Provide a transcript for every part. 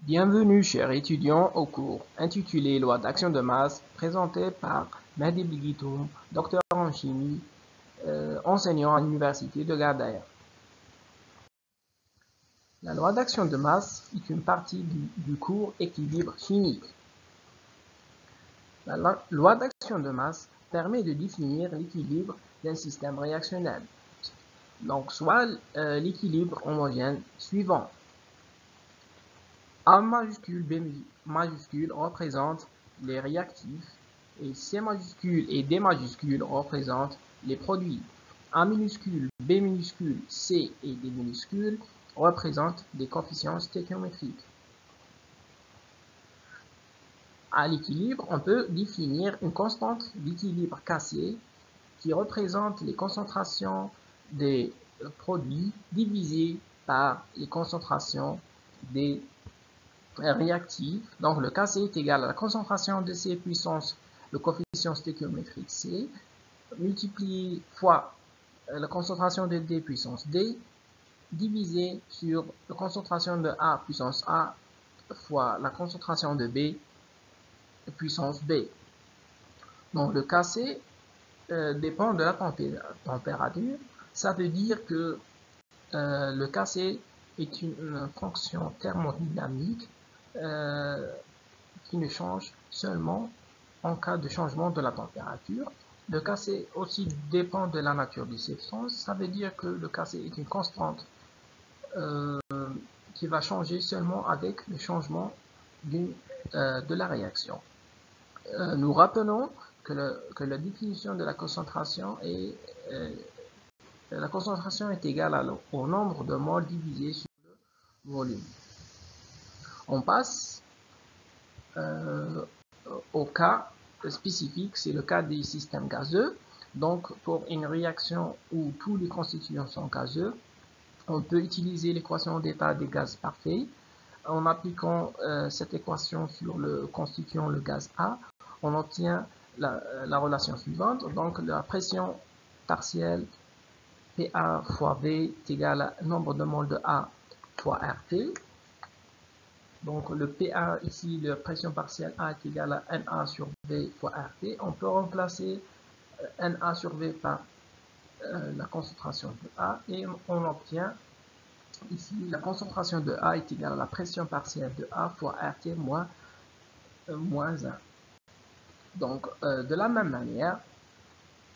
Bienvenue, chers étudiants, au cours intitulé Loi d'action de masse, présenté par Mehdi Bilguitoum, docteur en chimie, enseignant à l'université de Gadaïr. La loi d'action de masse est une partie du cours équilibre chimique. La loi d'action de masse permet de définir l'équilibre d'un système réactionnel. Donc, soit l'équilibre homogène suivant. A majuscule, B majuscule représente les réactifs et C majuscule et D majuscule représentent les produits. A minuscule, B minuscule, C et D minuscule représentent des coefficients stéchiométriques. À l'équilibre, on peut définir une constante d'équilibre Kc qui représente les concentrations des produits divisées par les concentrations des réactif. Donc le Kc est égal à la concentration de C puissance le coefficient stéchiométrique C multiplié fois la concentration de D puissance D divisé sur la concentration de A puissance A fois la concentration de B puissance B. Donc le Kc dépend de la température. Ça veut dire que le Kc est une fonction thermodynamique qui ne change seulement en cas de changement de la température. Le Kc aussi dépend de la nature des substances. Ça veut dire que le Kc est une constante qui va changer seulement avec le changement de la réaction. Nous rappelons que la définition de la concentration est égale au nombre de moles divisé sur le volume. On passe au cas spécifique, c'est le cas des systèmes gazeux. Donc, pour une réaction où tous les constituants sont gazeux, on peut utiliser l'équation d'état des gaz parfaits. En appliquant cette équation sur le constituant, le gaz A, on obtient la relation suivante. Donc, la pression partielle PA fois V est égale à nombre de moles de A fois RT. Donc le PA ici, la pression partielle A est égale à NA sur V fois RT. On peut remplacer NA sur V par la concentration de A et on obtient ici la concentration de A est égale à la pression partielle de A fois RT moins 1. Donc de la même manière,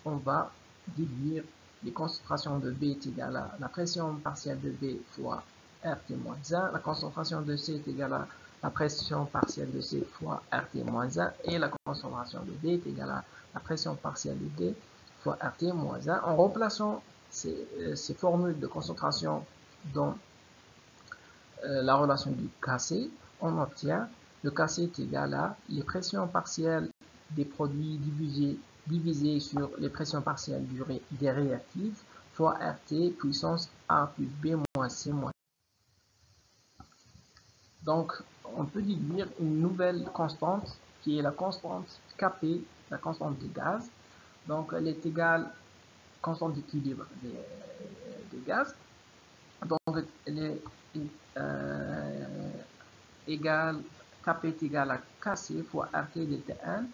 on va déduire les concentrations de B est égale à la pression partielle de B fois RT-1, la concentration de C est égale à la pression partielle de C fois RT-1 et la concentration de D est égale à la pression partielle de D fois RT-1. En remplaçant ces formules de concentration dans la relation du Kc, on obtient le Kc est égal à les pressions partielles des produits divisé sur les pressions partielles des réactifs fois RT puissance A plus B moins C moins. Donc, on peut déduire une nouvelle constante qui est la constante Kp, la constante des gaz. Donc, elle est égale constante d'équilibre des gaz. Donc, elle est égale, Kp est égal à Kc fois RT delta N.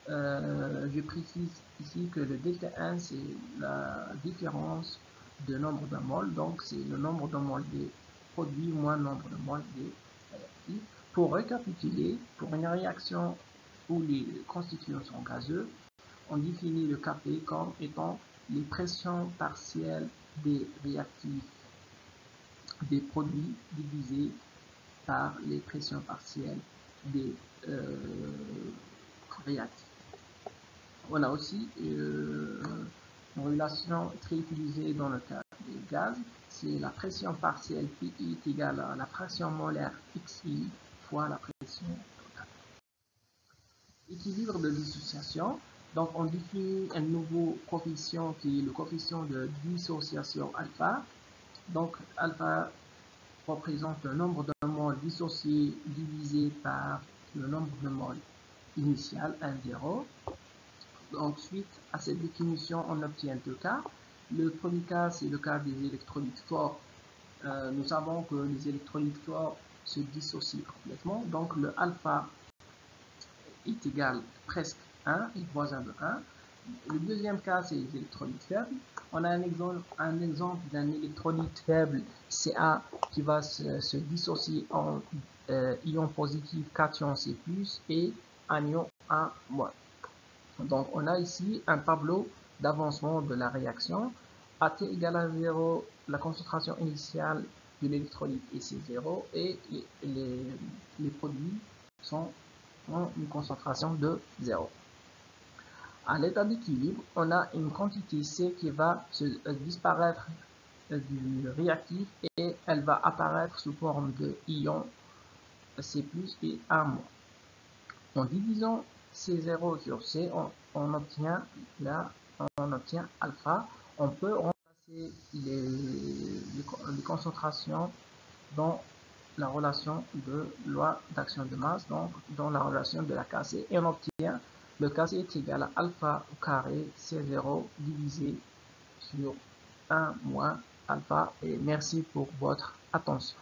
Je précise ici que le delta N, c'est la différence de nombre de moles. Donc, c'est le nombre de moles des produits moins le nombre de moles des réactifs. Pour récapituler, pour une réaction où les constituants sont gazeux, on définit le Kp comme étant les pressions partielles des réactifs des produits divisées par les pressions partielles des réactifs. On a aussi une relation très utilisée dans le cas des gaz, c'est la pression partielle Pi est égale à la pression molaire Xi fois la pression totale. Équilibre de dissociation. Donc on définit un nouveau coefficient qui est le coefficient de dissociation alpha. Donc alpha représente le nombre de moles dissociés divisé par le nombre de moles initial, 1, 0. Donc, suite à cette définition, on obtient deux cas. Le premier cas, c'est le cas des électrolytes forts. Nous savons que les électrolytes forts se dissocient complètement. Donc le alpha est égal presque 1, est voisin de 1. Le deuxième cas, c'est les électrolytes faibles. On a un exemple d'un électrolyte faible Ca qui va se dissocier en ion positif cation C+, et anion A-. Donc on a ici un tableau d'avancement de la réaction. À T égale à 0, la concentration initiale de l'électrolyte est C0 et les produits sont en une concentration de 0. À l'état d'équilibre, on a une quantité C qui va disparaître du réactif et elle va apparaître sous forme de ion C+, et A-. En divisant C0 sur C, on obtient alpha. On peut remplacer les concentrations dans la relation de loi d'action de masse, donc dans la relation de la Kc, et on obtient le Kc est égal à alpha au carré C0 divisé sur 1 moins alpha. Et merci pour votre attention.